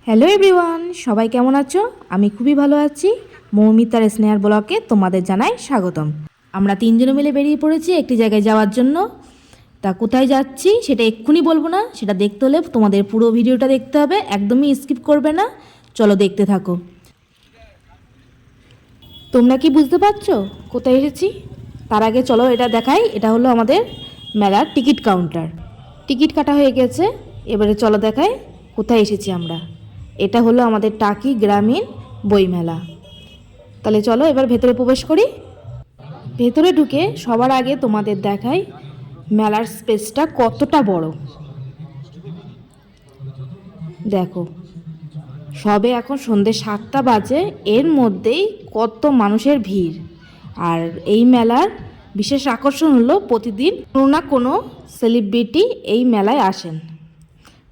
Hello everyone, সবাই কেমন আছো? আমি খুবই ভালো আছি। মৌমিতার স্নেহার ব্লগে তোমাদের জানাই স্বাগতম। আমরা তিনজনে মিলে বেরিয়ে পড়েছি একটি জায়গায় যাওয়ার জন্য। তা কোথায় যাচ্ছি সেটা এক্ষুনি বলবো না, সেটা দেখতে হলে তোমাদের পুরো ভিডিওটা দেখতে হবে, একদমই স্কিপ করবে না। চলো দেখতে থাকো। তোমরা কি বুঝতে পারছো কোথায় এসেছি? তার আগে চলো এটা দেখাই। এটা হলো আমাদের মেলার টিকিট কাউন্টার। টিকিট কাটা হয়ে গেছে, এবারে চলো দেখাই কোথায় এসেছি আমরা। এটা হলো আমাদের টাকি গ্রামীণ বইমেলা। তাহলে চলো এবার ভেতরে প্রবেশ করি। ভেতরে ঢুকে সবার আগে তোমাদের দেখাই মেলার স্পেসটা কতটা বড়। দেখো, সবে এখন সন্ধ্যে 7টা বাজে, এর মধ্যেই কত মানুষের ভিড়। আর এই মেলার বিশেষ আকর্ষণ হলো প্রতিদিন কোনো না কোনো সেলিব্রিটি এই মেলায় আসেন,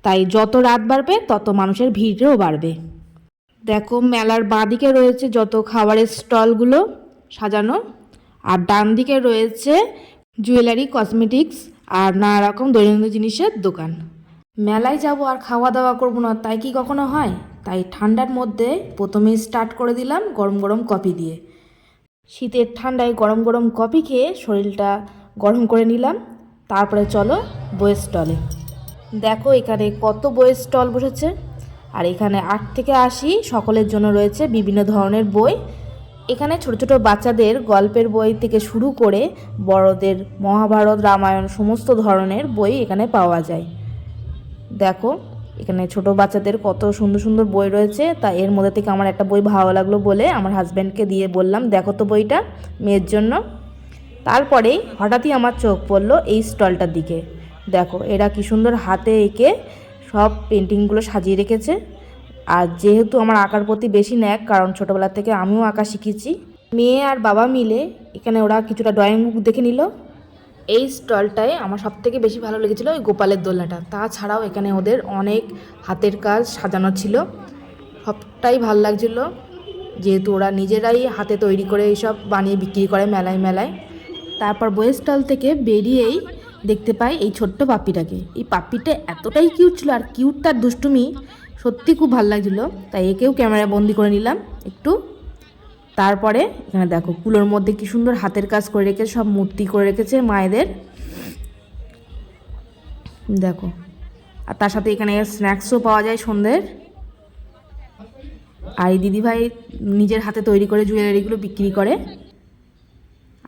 তাই যত রাত বাড়বে তত মানুষের ভিড়ও বাড়বে। দেখো, মেলার বাঁদিকে রয়েছে যত খাবারের স্টলগুলো সাজানো, আর ডান দিকে রয়েছে জুয়েলারি, কসমেটিক্স আর নানা রকম দৈনন্দিন জিনিসের দোকান। মেলায় যাব আর খাওয়া দাওয়া করবো না, তাই কি কখনো হয়? তাই ঠান্ডার মধ্যে প্রথমেই স্টার্ট করে দিলাম গরম গরম কফি দিয়ে। শীতের ঠান্ডায় গরম গরম কফি খেয়ে শরীরটা গরম করে নিলাম। তারপরে চলো বইয়ের স্টলে। দেখো এখানে কত বইয়ের স্টল বসেছে, আর এখানে 8 থেকে 80 সকলের জন্য রয়েছে বিভিন্ন ধরনের বই। এখানে ছোট ছোট বাচ্চাদের গল্পের বই থেকে শুরু করে বড়দের মহাভারত, রামায়ণ সমস্ত ধরনের বই এখানে পাওয়া যায়। দেখো এখানে ছোট বাচ্চাদের কত সুন্দর সুন্দর বই রয়েছে। তা এর মধ্যে থেকে আমার একটা বই ভালো লাগলো বলে আমার হাজব্যান্ডকে দিয়ে বললাম, দেখো তো বইটা মেয়ের জন্য। তারপরেই হঠাৎই আমার চোখ পড়লো এই স্টলটার দিকে। দেখো এরা কি সুন্দর হাতে এঁকে সব পেন্টিংগুলো সাজিয়ে রেখেছে। আর যেহেতু আমার আঁকার প্রতি বেশি ন্যাক, কারণ ছোটোবেলা থেকে আমিও আঁকা শিখেছি, মেয়ে আর বাবা মিলে এখানে ওরা কিছুটা ড্রয়িং বুক দেখে নিল। এই স্টলটায় আমার সবথেকে বেশি ভালো লেগেছিলো ওই গোপালের দোলনাটা। তাছাড়াও এখানে ওদের অনেক হাতের কাজ সাজানো ছিল, সবটাই ভালো লাগছিলো, যেহেতু ওরা নিজেরাই হাতে তৈরি করে এইসব বানিয়ে বিক্রি করে মেলায় মেলায়। তারপর বইয়ের স্টল থেকে বেরিয়েই দেখতে পাই এই ছোট্ট পাপ্পিটাকে। এই পাপ্পিটা এতটাই কিউট ছিল, আর কিউট তার দুষ্টুমি সত্যি খুব ভালো লাগছিলো, তাই একেও ক্যামেরায় বন্দি করে নিলাম একটু। তারপরে এখানে দেখো কুলোর মধ্যে কি সুন্দর হাতের কাজ করে রেখেছে, সব মূর্তি করে রেখেছে মায়েদের। দেখো, আর তার সাথে এখানে স্ন্যাক্সও পাওয়া যায় সন্ধ্যের। আর এই দিদিভাই নিজের হাতে তৈরি করে জুয়েলারিগুলো বিক্রি করে।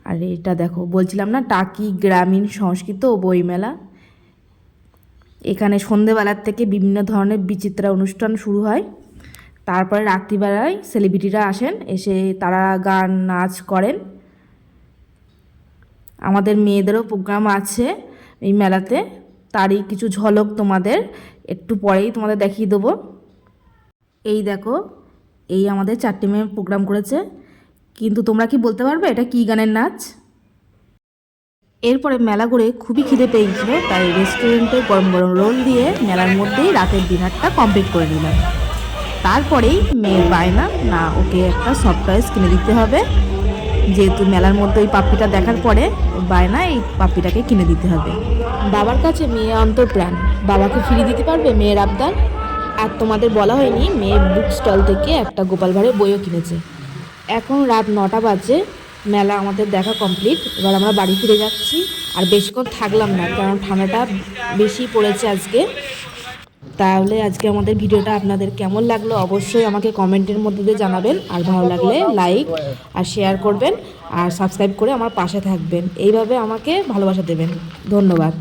আর এটা দেখো, বলছিলাম না টাকি গ্রামীণ সংস্কৃত ও বইমেলা। এখানে সন্ধেবেলার থেকে বিভিন্ন ধরনের বিচিত্রা অনুষ্ঠান শুরু হয়। তারপরে রাত্রিবেলায় সেলিব্রিটিরা আসেন, এসে তারা গান নাচ করেন। আমাদের মেয়েদেরও প্রোগ্রাম আছে এই মেলাতে, তারই কিছু ঝলক তোমাদের একটু পরেই তোমাদের দেখিয়ে দেবো। এই দেখো, এই আমাদের 4টে মেয়ে প্রোগ্রাম করেছে, কিন্তু তোমরা কি বলতে পারবে এটা কী গানের নাচ? এরপরে মেলা ঘুরে খুবই খিদে পেয়ে গেছিলো, তাই রেস্টুরেন্টে গরম গরম রোল দিয়ে মেলার মধ্যেই রাতের ডিনারটা কমপ্লিট করে নিলাম। তারপরেই মেয়ের বায়না, না ওকে একটা সফট টয়েস কিনে দিতে হবে, যেহেতু মেলার মধ্যে ওই পাপ্পিটা দেখার পরে ওর বায়না এই পাপ্পিটাকে কিনে দিতে হবে। বাবার কাছে মেয়ে অন্তর্প্রাণ, বাবাকে ফিরিয়ে দিতে পারবে মেয়ের আবদার। আর তোমাদের বলা হয়নি, মেয়ের বুক স্টল থেকে একটা গোপাল ভাঁড়ের বইও কিনেছে। এখন রাত 9টা বাজে, মেলা আমাদের দেখা কমপ্লিট। এবার আমরা বাড়ি ফিরে যাচ্ছি, আর বেশিক্ষণ থাকলাম না, কারণ ঠান্ডাটা বেশি পড়েছে আজকে। তাহলে আজকে আমাদের ভিডিওটা আপনাদের কেমন লাগলো অবশ্যই আমাকে কমেন্টের মধ্যে দিয়ে জানাবেন, আর ভালো লাগলে লাইক আর শেয়ার করবেন, আর সাবস্ক্রাইব করে আমার পাশে থাকবেন। এইভাবে আমাকে ভালোবাসা দেবেন। ধন্যবাদ।